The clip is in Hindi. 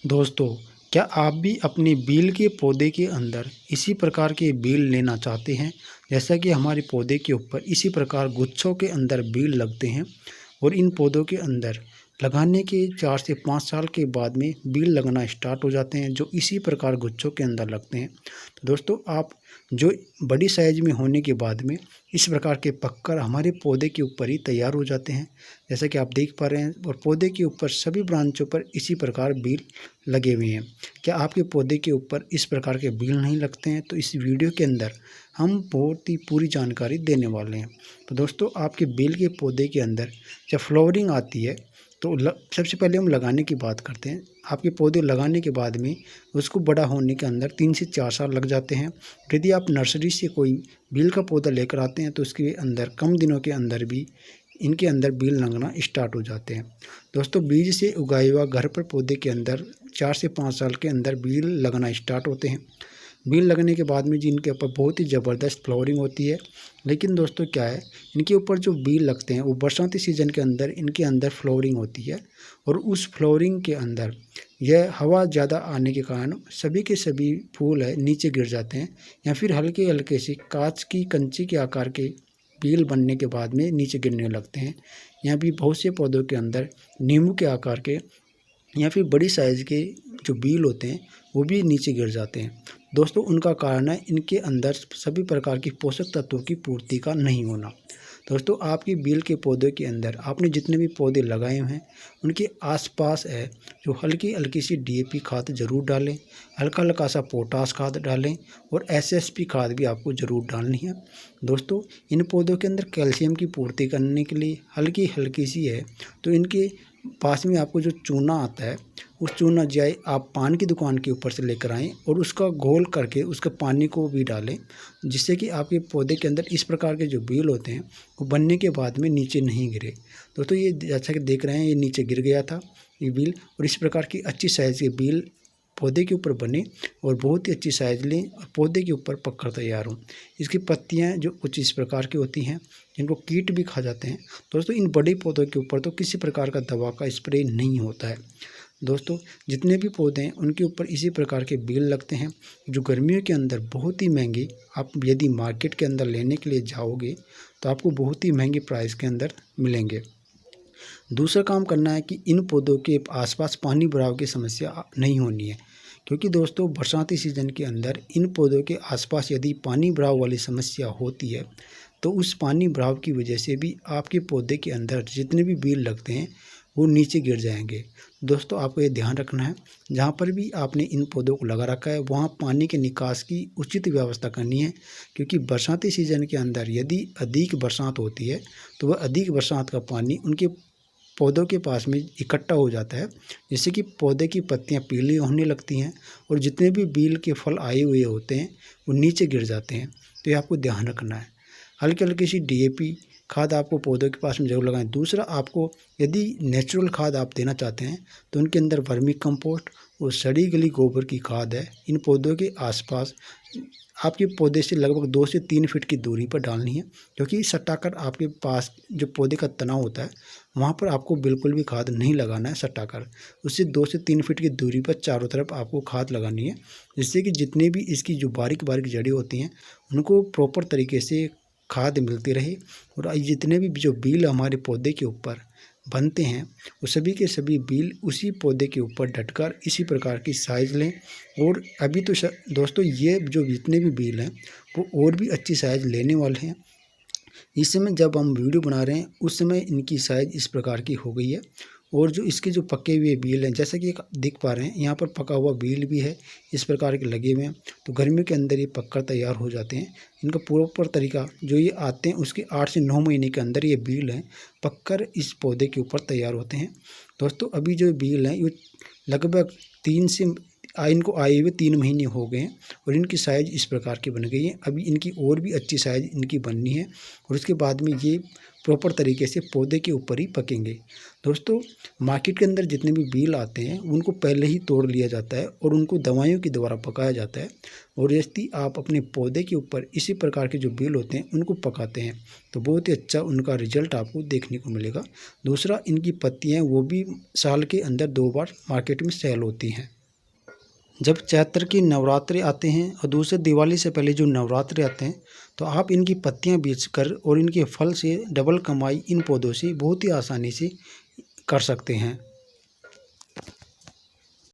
दोस्तों, क्या आप भी अपने बेल के पौधे के अंदर इसी प्रकार के बेल लेना चाहते हैं? जैसा कि हमारे पौधे के ऊपर इसी प्रकार गुच्छों के अंदर बेल लगते हैं और इन पौधों के अंदर लगाने के 4 से 5 साल के बाद में बेल लगना स्टार्ट हो जाते हैं, जो इसी प्रकार गुच्छों के अंदर लगते हैं। तो दोस्तों, आप जो बड़ी साइज़ में होने के बाद में इस प्रकार के पककर हमारे पौधे के ऊपर ही तैयार हो जाते हैं, जैसा कि आप देख पा रहे हैं। और पौधे के ऊपर सभी ब्रांचों पर इसी प्रकार बेल लगे हुए हैं। क्या आपके पौधे के ऊपर इस प्रकार के बेल नहीं लगते हैं? तो इस वीडियो के अंदर हम बहुत ही पूरी जानकारी देने वाले हैं। तो दोस्तों, आपके बेल के पौधे के अंदर जब फ्लावरिंग आती है तो सबसे पहले हम लगाने की बात करते हैं। आपके पौधे लगाने के बाद में उसको बड़ा होने के अंदर 3 से 4 साल लग जाते हैं। यदि आप नर्सरी से कोई बेल का पौधा लेकर आते हैं तो उसके अंदर कम दिनों के अंदर भी इनके अंदर बेल लगना स्टार्ट हो जाते हैं। दोस्तों, बीज से उगाए हुआ घर पर पौधे के अंदर 4 से 5 साल के अंदर बेल लगना स्टार्ट होते हैं। बेल लगने के बाद में जी इनके ऊपर बहुत ही ज़बरदस्त फ्लावरिंग होती है। लेकिन दोस्तों, क्या है, इनके ऊपर जो बेल लगते हैं वो बरसाती सीज़न के अंदर इनके अंदर फ्लावरिंग होती है। और उस फ्लावरिंग के अंदर यह हवा ज़्यादा आने के कारण सभी के सभी फूल है नीचे गिर जाते हैं, या फिर हल्के हल्के से कांच की कंची के आकार के बेल बनने के बाद में नीचे गिरने लगते हैं। यहाँ भी बहुत से पौधों के अंदर नींबू के आकार के या फिर बड़ी साइज़ के जो बेल होते हैं वो भी नीचे गिर जाते हैं। दोस्तों, उनका कारण है इनके अंदर सभी प्रकार की पोषक तत्वों की पूर्ति का नहीं होना। दोस्तों, आपकी बेल के पौधे के अंदर आपने जितने भी पौधे लगाए हुए हैं उनके आसपास है जो हल्की हल्की सी डीएपी खाद ज़रूर डालें, हल्का हल्का सा पोटास खाद डालें और एसएसपी खाद भी आपको ज़रूर डालनी है। दोस्तों, इन पौधों के अंदर कैल्शियम की पूर्ति करने के लिए हल्की हल्की सी है तो इनके पास में आपको जो चूना आता है उस चूना जाए आप पान की दुकान के ऊपर से लेकर आएँ और उसका घोल करके उसके पानी को भी डालें, जिससे कि आपके पौधे के अंदर इस प्रकार के जो बेल होते हैं वो बनने के बाद में नीचे नहीं गिरे। दोस्तों, ये जैसा कि देख रहे हैं ये नीचे गिर गया था ये बेल, और इस प्रकार की अच्छी साइज़ के बेल पौधे के ऊपर बने और बहुत ही अच्छी साइज़ लें और पौधे के ऊपर पककर तैयार हों। इसकी पत्तियाँ जो कुछ इस प्रकार की होती हैं जिनको कीट भी खा जाते हैं। दोस्तों, इन बड़े पौधों के ऊपर तो किसी प्रकार का दवा का स्प्रे नहीं होता है। दोस्तों, जितने भी पौधे हैं उनके ऊपर इसी प्रकार के बेल लगते हैं, जो गर्मियों के अंदर बहुत ही महंगी, आप यदि मार्केट के अंदर लेने के लिए जाओगे तो आपको बहुत ही महंगे प्राइस के अंदर मिलेंगे। दूसरा काम करना है कि इन पौधों के आसपास पानी भराव की समस्या नहीं होनी है, क्योंकि दोस्तों बरसाती सीज़न के अंदर इन पौधों के आसपास यदि पानी भराव वाली समस्या होती है तो उस पानी भराव की वजह से भी आपके पौधे के अंदर जितने भी बेल लगते हैं वो नीचे गिर जाएंगे। दोस्तों, आपको ये ध्यान रखना है, जहाँ पर भी आपने इन पौधों को लगा रखा है वहाँ पानी के निकास की उचित व्यवस्था करनी है, क्योंकि बरसाती सीज़न के अंदर यदि अधिक बरसात होती है तो वह अधिक बरसात का पानी उनके पौधों के पास में इकट्ठा हो जाता है, जिससे कि पौधे की पत्तियां पीली होने लगती हैं और जितने भी बेल के फल आए हुए होते हैं वो नीचे गिर जाते हैं। तो ये आपको ध्यान रखना है। हल्की हल्की सी डीएपी खाद आपको पौधों के पास में जरूर लगाएं। दूसरा, आपको यदि नेचुरल खाद आप देना चाहते हैं तो उनके अंदर वर्मी कंपोस्ट और सड़ी गली गोबर की खाद है, इन पौधों के आसपास आपके पौधे से लगभग 2 से 3 फीट की दूरी पर डालनी है, क्योंकि सटाकर आपके पास जो पौधे का तनाव होता है वहाँ पर आपको बिल्कुल भी खाद नहीं लगाना है सटाकर। उससे 2 से 3 फीट की दूरी पर चारों तरफ आपको खाद लगानी है, जिससे कि जितने भी इसकी जो बारीक बारीक जड़ी होती हैं उनको प्रॉपर तरीके से खाद मिलती रहे। और जितने भी जो बेल हमारे पौधे के ऊपर बनते हैं वो सभी के सभी बेल उसी पौधे के ऊपर डटकर इसी प्रकार की साइज़ लें। और अभी तो दोस्तों, ये जो जितने भी बेल हैं वो और भी अच्छी साइज़ लेने वाले हैं। इस समय जब हम वीडियो बना रहे हैं उस समय इनकी साइज़ इस प्रकार की हो गई है। और जो इसके जो पके हुए बेल हैं, जैसा कि देख पा रहे हैं यहाँ पर पका हुआ बेल भी है, इस प्रकार के लगे हुए हैं। तो गर्मियों के अंदर ये पककर तैयार हो जाते हैं। इनका प्रॉपर तरीका जो ये आते हैं उसके 8 से 9 महीने के अंदर ये बेल हैं पककर इस पौधे के ऊपर तैयार होते हैं। दोस्तों, अभी जो बेल हैं ये लगभग 3 से इनको आए हुए 3 महीने हो गए हैं और इनकी साइज़ इस प्रकार की बन गई है। अभी इनकी और भी अच्छी साइज़ इनकी बननी है और उसके बाद में ये प्रॉपर तरीके से पौधे के ऊपर ही पकेंगे। दोस्तों, मार्केट के अंदर जितने भी बील आते हैं उनको पहले ही तोड़ लिया जाता है और उनको दवाइयों के द्वारा पकाया जाता है, और यदि आप अपने पौधे के ऊपर इसी प्रकार के जो बील होते हैं उनको पकाते हैं तो बहुत ही अच्छा उनका रिजल्ट आपको देखने को मिलेगा। दूसरा, इनकी पत्तियाँ वो भी साल के अंदर 2 बार मार्केट में सेल होती हैं। जब चैत्र के नवरात्रे आते हैं और दूसरे दिवाली से पहले जो नवरात्रे आते हैं तो आप इनकी पत्तियां बेचकर और इनके फल से डबल कमाई इन पौधों से बहुत ही आसानी से कर सकते हैं।